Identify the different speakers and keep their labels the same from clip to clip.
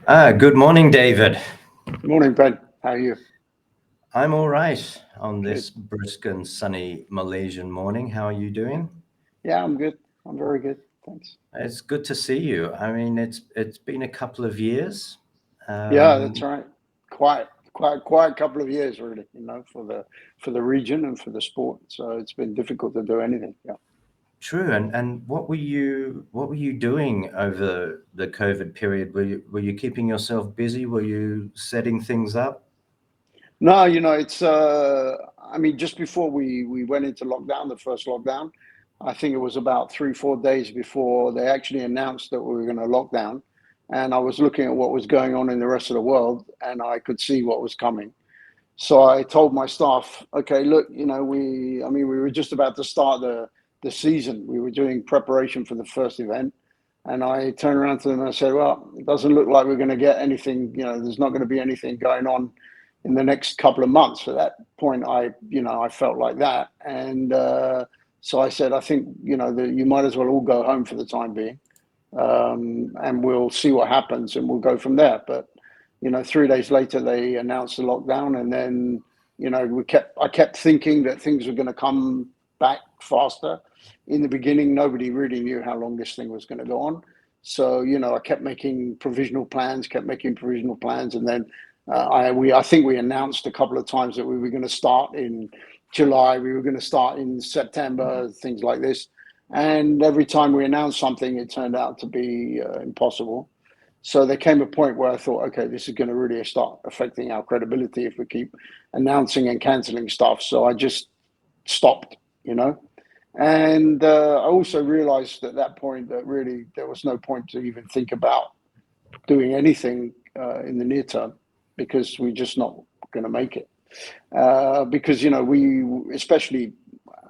Speaker 1: Good morning, David.
Speaker 2: Morning, Ben. How are you?
Speaker 1: I'm all right on
Speaker 2: Good.
Speaker 1: this brisk and sunny Malaysian morning. How are you
Speaker 2: Yeah.
Speaker 1: doing?
Speaker 2: Yeah, I'm good. I'm very good. Thanks.
Speaker 1: It's good to see you. I mean, it's been a couple of years.
Speaker 2: Yeah, that's
Speaker 1: Um,
Speaker 2: right. Quite a couple of years really, for the region and for the sport. So it's been difficult to do anything. Yeah.
Speaker 1: True. And what were you doing over the COVID period? Were you keeping yourself busy? Were you setting things up?
Speaker 2: No, it's I mean, just before we went into lockdown, the first lockdown, I think it was about 3, 4 days before they actually announced that we were going to lock down. And I was looking at what was going on in the rest of the world and I could see what was coming. So I told my staff, okay, look, we were just about to start the season. We were doing preparation for the first event. And I turned around to them and I said, well, it doesn't look like we're going to get anything, there's not going to be anything going on in the next couple of months. At that point, I felt like that. And so I said, I think, that you might as well all go home for the time being. And we'll see what happens and we'll go from there. But 3 days later they announced the lockdown, and then I kept thinking that things were going to come back faster. In the beginning, nobody really knew how long this thing was going to go on. So I kept making provisional plans, and then I think we announced a couple of times that we were going to start in July, we were going to start in September, things like this. And every time we announced something, it turned out to be impossible. So there came a point where I thought, okay, this is going to really start affecting our credibility if we keep announcing and canceling stuff. So I just stopped. And I also realized at that point that really there was no point to even think about doing anything in the near term because we're just not going to make it. Because, we, especially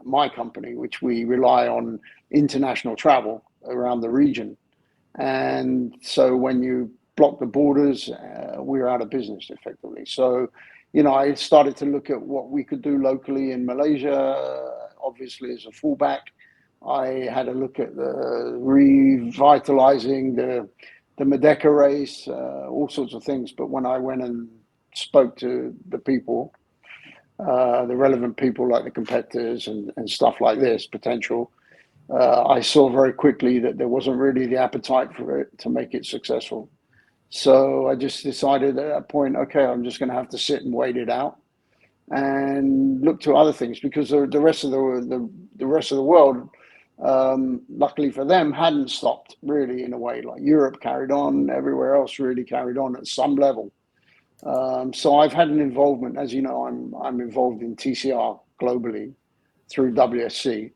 Speaker 2: my company, which we rely on international travel around the region, and so when you block the borders, we're out of business effectively. So, I started to look at what we could do locally in Malaysia, obviously as a fallback. I had a look at the revitalizing the Merdeka race, all sorts of things. But when I went and spoke to the people, the relevant people like the competitors and stuff like this, potential, I saw very quickly that there wasn't really the appetite for it to make it successful. So I just decided at that point, okay, I'm just going to have to sit and wait it out and look to other things because the rest of the rest of the world, luckily for them, hadn't stopped really in a way. Like Europe carried on, everywhere else really carried on at some level. So I've had an involvement, as you know, I'm involved in TCR globally through WSC.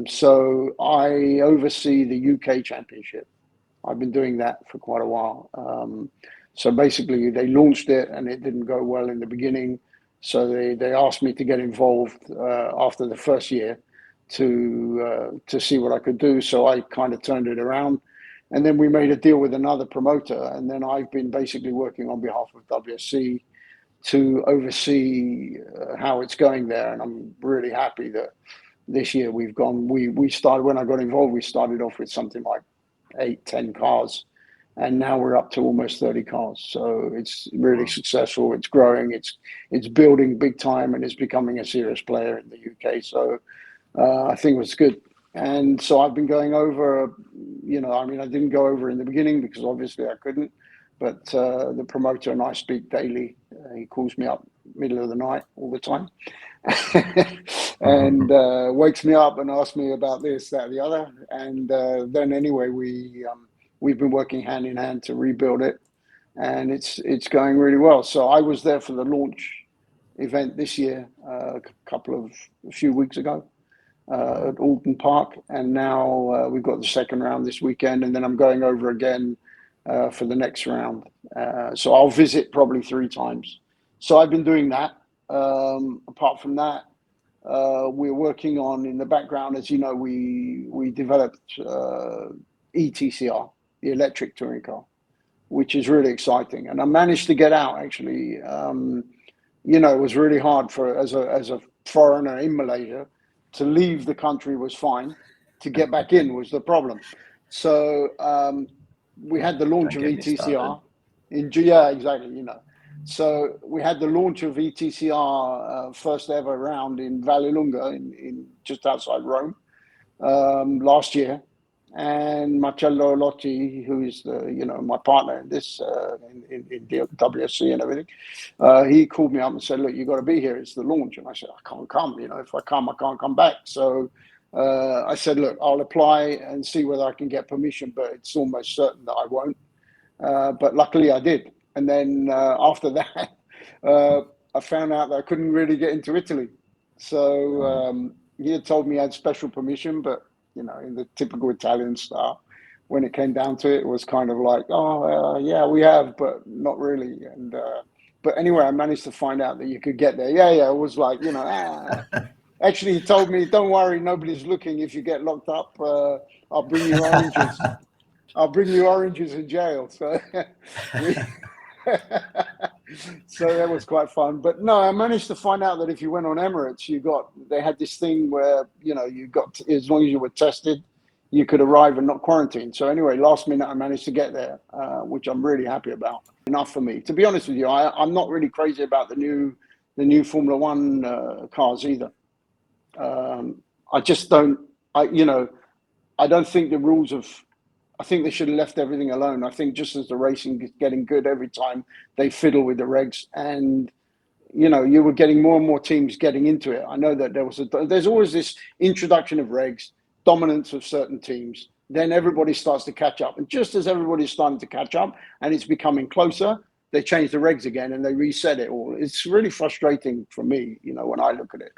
Speaker 2: So I oversee the UK Championship. I've been doing that for quite a while. So basically, they launched it and it didn't go well in the beginning. So they asked me to get involved after the first year to see what I could do. So I kind of turned it around. And then we made a deal with another promoter. And then I've been basically working on behalf of WSC to oversee how it's going there. And I'm really happy that this year we started, when I got involved, we started off with something like 8, 10 cars, and now we're up to almost 30 cars. So it's really
Speaker 1: Wow.
Speaker 2: successful. It's growing. It's building big time, and it's becoming a serious player in the UK. So I think it was good. And so I've been going over. I didn't go over in the beginning because obviously I couldn't. But the promoter and I speak daily. He calls me up middle of the night all the time, and wakes me up and asks me about this, that, the other. And then anyway, we've been working hand in hand to rebuild it, and it's going really well. So I was there for the launch event this year, a few weeks ago, at Alton Park, and now we've got the second round this weekend, and then I'm going over again for the next round. So I'll visit probably 3 times. So I've been doing that. Apart from that, we're working on in the background, as you know, we developed ETCR, the electric touring car, which is really exciting. And I managed to get out actually. It was really hard for as a foreigner in Malaysia to leave the country was fine. To get back in was the problem. So we had the launch
Speaker 1: Don't
Speaker 2: of
Speaker 1: get me started.
Speaker 2: ETCR yeah, exactly, So we had the launch of ETCR, first ever round in Vallelunga in just outside Rome, last year. And Marcello Lotti, who is my partner in this in WSC and everything, he called me up and said, "Look, you got to be here. It's the launch." And I said, "I can't come. If I come, I can't come back." So I said, "Look, I'll apply and see whether I can get permission, but it's almost certain that I won't." But luckily, I did. And then after that, I found out that I couldn't really get into Italy. So he had told me I had special permission, but in the typical Italian style, when it came down to it, it was kind of like, oh, yeah, we have, but not really. And but anyway, I managed to find out that you could get there. Yeah, it was like, Actually, he told me, don't worry, nobody's looking. If you get locked up, I'll bring you oranges. I'll bring you oranges in jail. So so that was quite fun. But no, I managed to find out that if you went on Emirates, they had this thing where, you got as long as you were tested, you could arrive and not quarantine. So anyway, last minute, I managed to get there, which I'm really happy about. Enough for me. To be honest with you, I'm not really crazy about the new Formula One cars either. I just don't, I don't think the rules I think they should have left everything alone. I think just as the racing is getting good every time they fiddle with the regs, and you were getting more and more teams getting into it. I know that there's always this introduction of regs, dominance of certain teams. Then everybody starts to catch up, and just as everybody's starting to catch up and it's becoming closer, they change the regs again and they reset it all. It's really frustrating for me, when I look at it.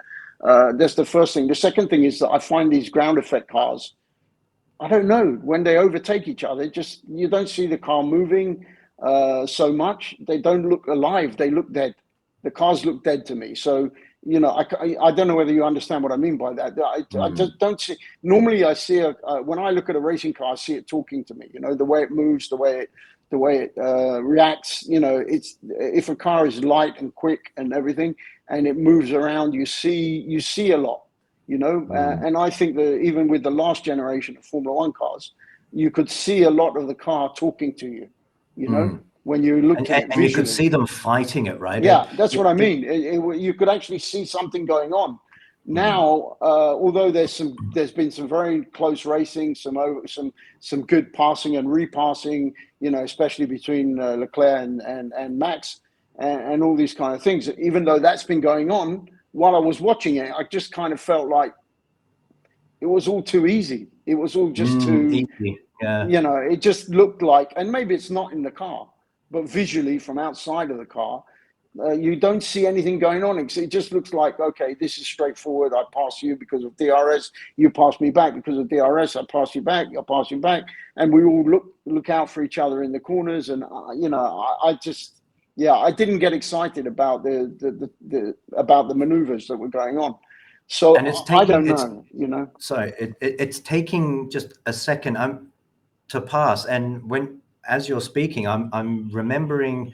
Speaker 2: That's the first thing. The second thing is that I find these ground effect cars, I don't know, when they overtake each other, you don't see the car moving so much. They don't look alive. They look dead. The cars look dead to me. So, I don't know whether you understand what I mean by that. I just don't see. Normally, I see when I look at a racing car, I see it talking to me. The way it moves, the way it reacts. It's if a car is light and quick and everything, and it moves around, you see a lot. And I think that even with the last generation of Formula One cars, you could see a lot of the car talking to you, when you looked at it
Speaker 1: and you could
Speaker 2: visually.
Speaker 1: see them fighting it, right?
Speaker 2: Yeah, that's what I mean. You could actually see something going on. Now, although there's been some very close racing, some good passing and repassing, especially between Leclerc and Max, and all these kind of things. Even though that's been going on, while I was watching it, I just kind of felt like it was all too easy. It was all just too,
Speaker 1: easy. Yeah.
Speaker 2: it just looked like, and maybe it's not in the car, but visually from outside of the car, you don't see anything going on. It just looks like, okay, this is straightforward. I pass you because of DRS. You pass me back because of DRS. I pass you back. I pass you back. And we all look out for each other in the corners. And, I didn't get excited about the maneuvers that were going on. So
Speaker 1: and
Speaker 2: I don't know,
Speaker 1: So it's taking just a second to pass. And as you're speaking, I'm remembering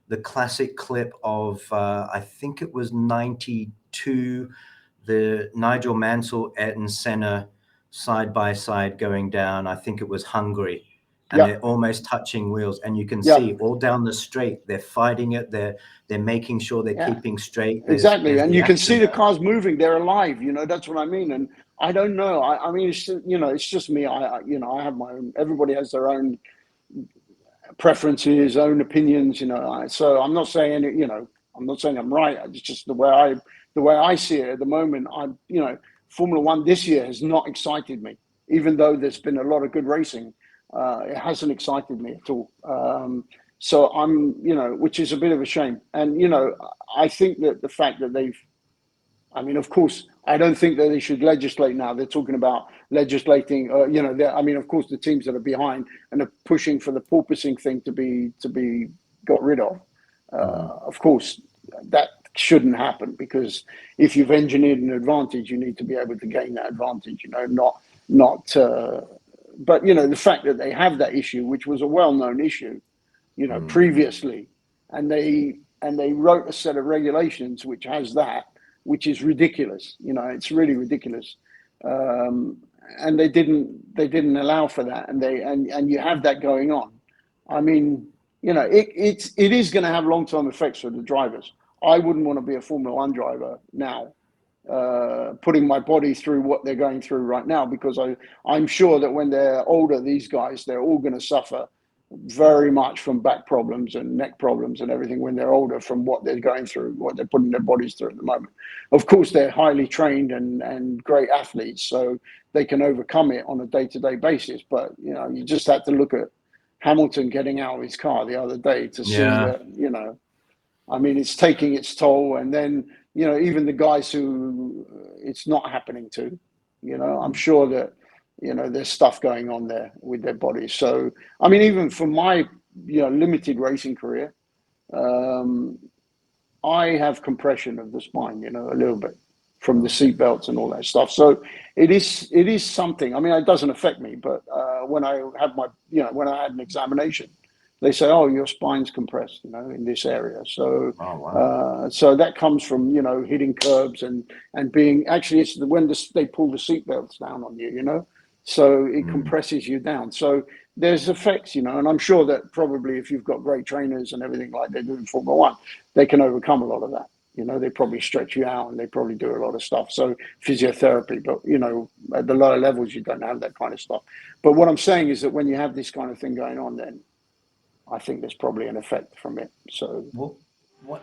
Speaker 1: the classic clip of I think it was 92, the Nigel Mansell, Ayrton Senna side by side going down. I think it was Hungary. And they're almost touching wheels, and you can see all down the straight, they're fighting it. They're making sure they're keeping straight.
Speaker 2: Exactly, and you can see the
Speaker 1: there.
Speaker 2: cars moving. They're alive. That's what I mean. And I don't know. I mean, it's just me. I have my own. Everybody has their own preferences, own opinions. So I'm not saying I'm not saying I'm right. It's just the way I see it at the moment. Formula One this year has not excited me, even though there's been a lot of good racing. It hasn't excited me at all. So I'm, which is a bit of a shame. And, I think that the fact that of course, I don't think that they should legislate now. They're talking about legislating, of course, the teams that are behind and are pushing for the porpoising thing to be got rid of. Of course, that shouldn't happen, because if you've engineered an advantage, you need to be able to gain that advantage, but the fact that they have that issue, which was a well-known issue, previously, and they wrote a set of regulations which has that, which is ridiculous. It's really ridiculous. and they didn't allow for that, and you have that going on. I mean, you know, it is going to have long-term effects for the drivers. I wouldn't want to be a Formula One driver now, putting my body through what they're going through right now, because I'm sure that when they're older, these guys, they're all going to suffer very much from back problems and neck problems and everything when they're older, from what they're going through, what they're putting their bodies through at the moment. Of course, they're highly trained and great athletes, so they can overcome it on a day-to-day basis. But, you know, you just have to look at Hamilton getting out of his car the other day to see that, you know, I mean, it's taking its toll. And then, you know, even the guys who it's not happening to, you know, I'm sure that, you know, there's stuff going on there with their bodies. So, I mean, even for my, you know, limited racing career, I have compression of the spine, you know, a little bit from the seat belts and all that stuff. So it is something. I mean, it doesn't affect me, but when I have my, you know, when I had an examination, they say, "Oh, your spine's compressed, you know, in this area." So, so that comes from, you know, hitting curbs and being, actually, it's when they pull the seat belts down on you, you know, so it compresses you down. So there's effects, you know, and I'm sure that probably if you've got great trainers and everything like they do in Formula One, they can overcome a lot of that. You know, they probably stretch you out and they probably do a lot of stuff. So physiotherapy, but, you know, at the lower levels, you don't have that kind of stuff. But what I'm saying is that when you have this kind of thing going on, then I think there's probably an effect from it. So
Speaker 1: what